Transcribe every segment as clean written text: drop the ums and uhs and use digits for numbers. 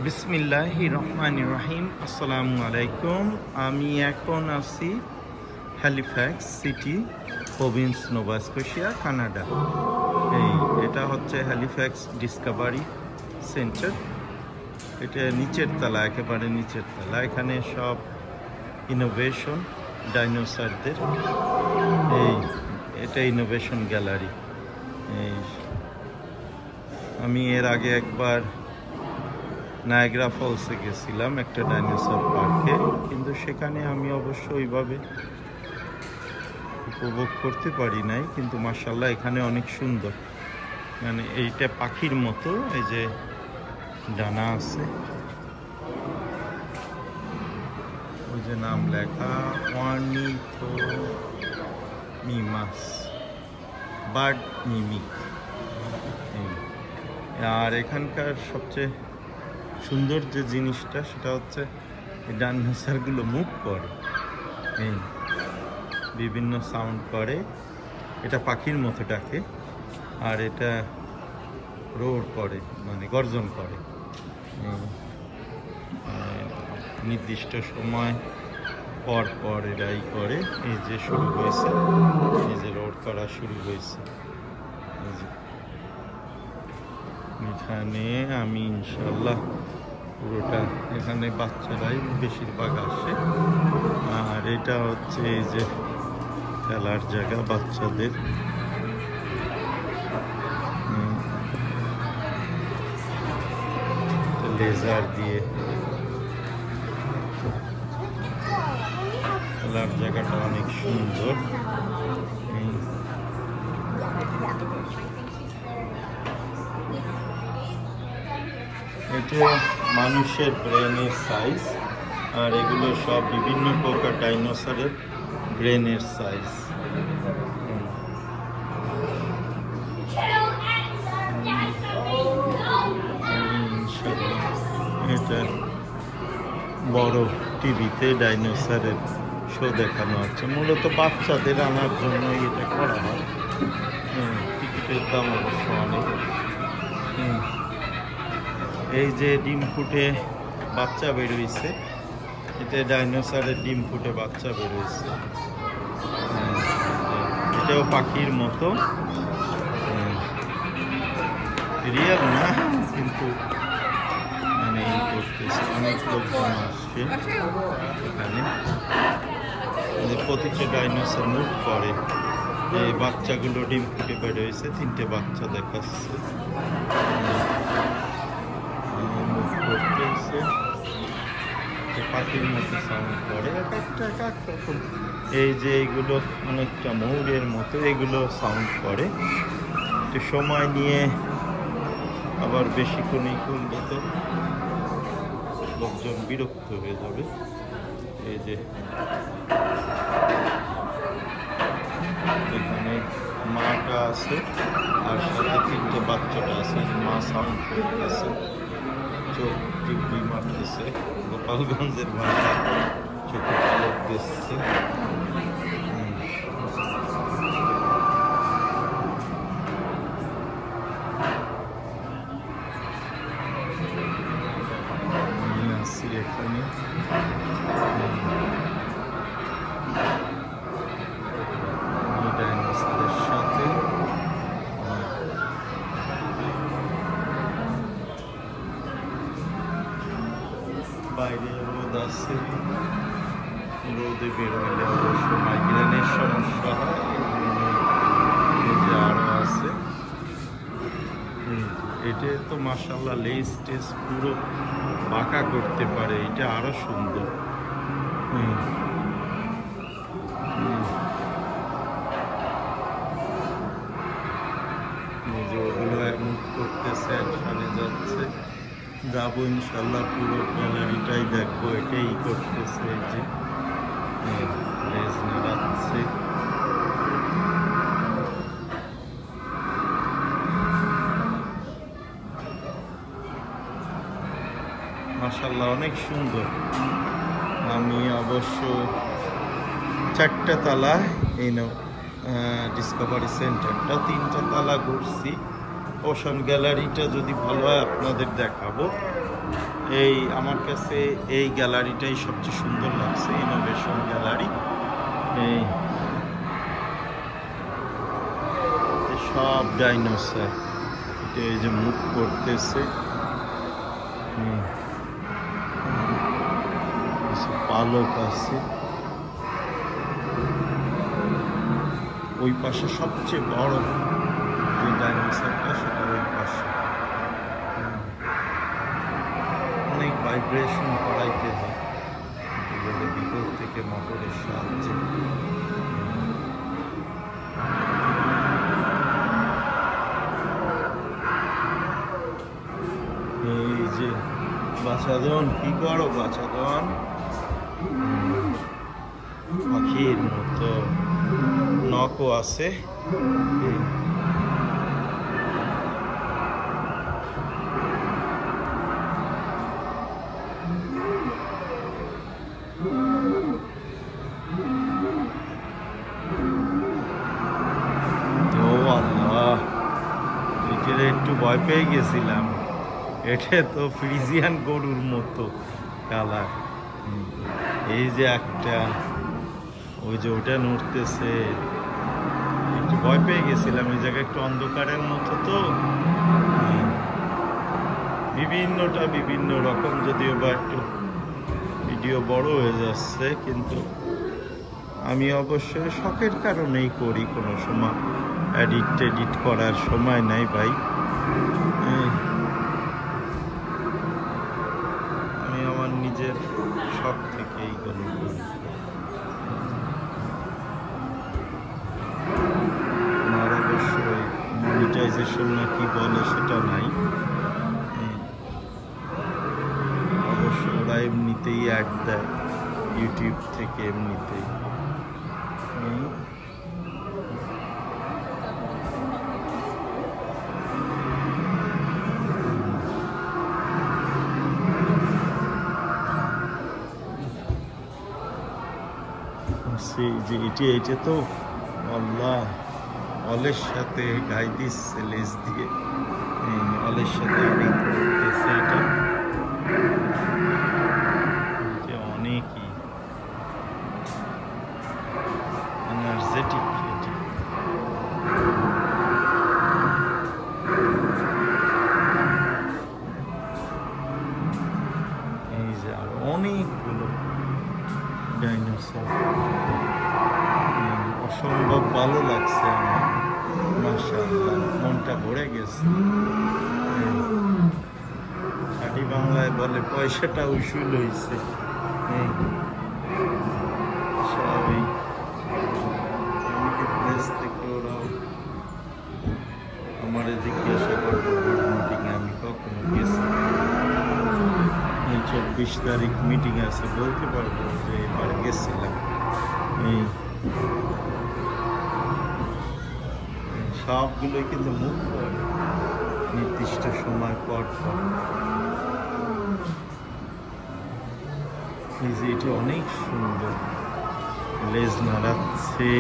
বিসমিল্লাহির রহমানির রহিম। আসসালামু আলাইকুম। আমি এখন আছি Halifax city, Province Nova Scotia, Canada. এটা হচ্ছে হ্যালিফ্যাক্স ডিসকভারি সেন্টার। এটা নিচের তলা, একেবারে নিচের তলা। এখানে সব ইনোভেশন ডাইনোসরদের। এটা ইনোভেশন গ্যালারি। আমি এর আগে একবার নায়াগ্রা ফলসে গেছিলাম একটা ডাইনোসর পার্কে, কিন্তু সেখানে আমি অবশ্য ওইভাবে উপভোগ করতে পারি নাই। কিন্তু মাশাআল্লাহ এখানে অনেক সুন্দর, মানে এইটা পাখির মতো, এই যে ডানা আছে, ওই যে নাম লেখা অর্নিথোমিমাস বার্ড মিমিক। আর এখানকার সবচেয়ে সুন্দর যে জিনিসটা সেটা হচ্ছে এই ডাইনোসরগুলো মুভ করে, বিভিন্ন সাউন্ড করে। এটা পাখির মতো ডাকে, আর এটা রোর করে, মানে গর্জন করে। নির্দিষ্ট সময় পর পর এরাই করে। এই যে শুরু হয়েছে, এই যে রোর করা শুরু হয়েছে। এই যে এখানে আমি ইনশাল্লাহ পুরোটা, এখানে বাচ্চারাই বেশিরভাগ আসে। আর এটা হচ্ছে এই যে খেলার জায়গা বাচ্চাদের। লেজার দিয়ে খেলার জায়গাটা অনেক সুন্দর। এটা মানুষের ব্রেনের সাইজ, আর এগুলো সব বিভিন্ন প্রকার ডাইনোসরের ব্রেনের সাইজ। এটা বড় টিভিতে ডাইনোসরের শো দেখানো হচ্ছে। মূলত বাচ্চাদের আনার জন্য এটা করা হয়। টিকিটের দাম অবশ্য অনেক। এই যে ডিম ফুটে বাচ্চা বেরোইছে, এটা ডাইনোসরের ডিম ফুটে বাচ্চা বেরোইছে। এটাও পাখির মতো, রিয়েল না, কিন্তু মানে এই করতেছে। অনেক লোকজন আসছে এখানে। প্রতিটা ডাইনোসর মুভ করে। এই বাচ্চাগুলো ডিম ফুটে বেরোইছে, 3টে বাচ্চা দেখাচ্ছে। পাখির মতো সাউন্ড করে, এই যে এইগুলো অনেকটা ময়ূরের মতো, এগুলো সাউন্ড করে। একটু সময় নিয়ে, আবার বেশিক্ষণই করলে তো লোকজন বিরক্ত হয়ে যাবে। এই যে এখানে মাটা আছে, আর সাথে 3টে বাচ্চাটা আছে। মা সাউন্ড করতেছে, চোখ টিপি মারতেছে, গোপালগঞ্জের ভাষা, চোখে পালক দিচ্ছে। আসছি এখানে, ডাইনোসরের সাথে বাইরে রোদ আছে। রোদে বেরোলে অবশ্য মাইগ্রেনের সমস্যা হয়, এই যে আরো আছে। এটা তো মাশাআল্লাহ লেজ টেজ পুরো বাঁকা করতে পারে, এটা আরো সুন্দর। ওগুলো মুভ করতেছে, একসাথে যাচ্ছে। যাবো ইনশাল্লাহ, পুরো গ্যালারিটাই দেখবো। এটাই করতেছে, এই যে লেজ নাড়াচ্ছে। মাশাআল্লাহ অনেক সুন্দর। আমি অবশ্য 4টা তালা, এই ডিসকভারি সেন্টারটা 3টা তালা ঘুরছি। ওশান গ্যালারিটা যদি ভালো হয় আপনাদের দেখাবো। এই আমার কাছে এই গ্যালারিটাই সবচেয়ে সুন্দর লাগছে, ইনোভেশন গ্যালারি। এই সব ডাইনোসর, এই যে মুভ করতেছে, পালক আছে। ওই পাশে সবচেয়ে বড় যে ডাইনোসরটা, সেটা ওই পাশে। অনেক ভাইব্রেশন করাইতে হয় এগুলো ভিতর থেকে মোটরের সাহায্যে। এই যে বাছাধন, কি করো বাছাধন? পাখির মতো নখও আছে। একটু ভয় পেয়ে গেছিলাম, এটা তো ফ্রিজিয়ান গরুর মতো কালার। এই যে একটা, ওই যে ওটা নড়তেছে, একটু ভয় পেয়ে গেছিলাম। এই জায়গায় একটু অন্ধকারের মতো তো, বিভিন্নটা বিভিন্ন রকম, যদিও বা একটু ভিডিও বড় হয়ে যাচ্ছে, কিন্তু আমি অবশ্যই শখের কারণেই করি, কোনো সময় এডিট করার সময় নাই ভাই। আমি আমার নিজের শখ থেকে এইগুলো করি। আমার অবশ্যই মনিটাইজেশন না কি বলে সেটা নাই, অবশ্য ওরা এমনিতেই অ্যাড দেয় ইউটিউব থেকে, এমনিতেই। যে এটা তো আল্লাহ অলের সাথে গাই দিচ্ছে, লেজ দিয়ে অলের সাথে আঘাত করতেছে। এটা অনেকই এনার্জেটিক। এই যে আরো অনেকগুলো ডাইনোসর, অসম্ভব ভালো লাগছে আমার, মাশাআল্লাহ, মনটা ভরে গেছে। খাঁটি বাংলায় বলে পয়সাটা উসুল হইছে। স্বাভাবিক প্লেস থেকে ওরাও আমার জিজ্ঞাসা করতো বোর্ড মিটিংয়ে আমি কখনো গেছি। 24 তারিখ মিটিং আছে, বলতে পারবো যে এবার গেছিলাম। সবগুলোই কিন্তু মুখ করে নির্দিষ্ট সময় পর পর। এই যে এটা অনেক সুন্দর, লেজ নাড়াচ্ছে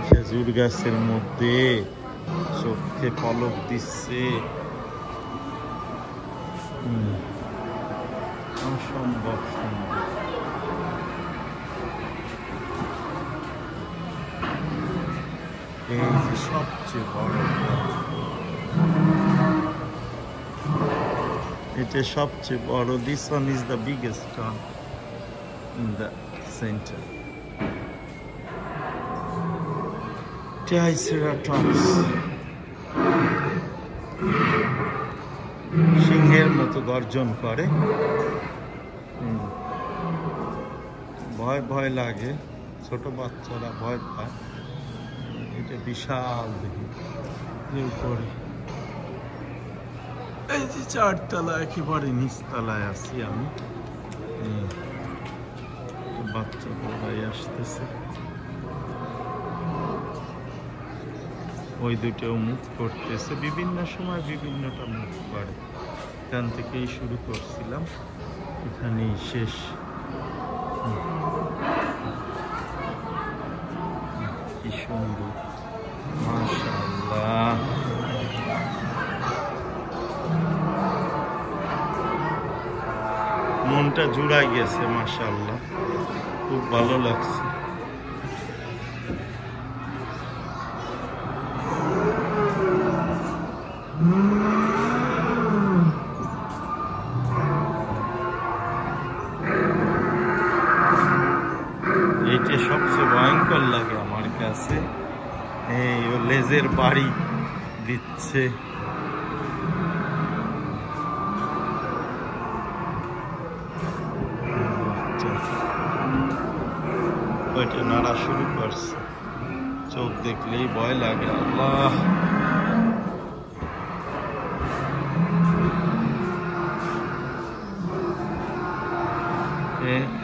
খেজুর গাছের মধ্যে, চোখে পলক দিচ্ছে, অসম্ভব সুন্দর। এই যে সবচেয়ে বড়, এটা সবচেয়ে বড়। This one is the biggest one in the centre. Triceratops সিংহের মতো গর্জন করে, ভয় ভয় লাগে, ছোট বাচ্চারা ভয় পায়। এটা বিশাল দেখি উপরে, এই যে 4 তলা, একেবারে নিচতলায় আছি আমি। বাচ্চা বড়াই আসতেছে, ওই দুটোও মুভ করতেছে, বিভিন্ন সময় বিভিন্নটা মুভ করে। এখান থেকেই শুরু করছিলাম, এখানেই শেষ। কি সুন্দর, মাশাআল্লাহ। মনটা জুড়াই গেছে, মাশাআল্লাহ, খুব ভালো লাগছে। এইটা সবচেয়ে ভয়ঙ্কর লাগে আমার কাছে, এই ও লেজের বাড়ি দিচ্ছে। ওইটা নাড়া শুরু করছে, চোখ দেখলেই ভয় লাগে। আল্লাহ,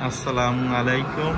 আসসালামু আলাইকুম।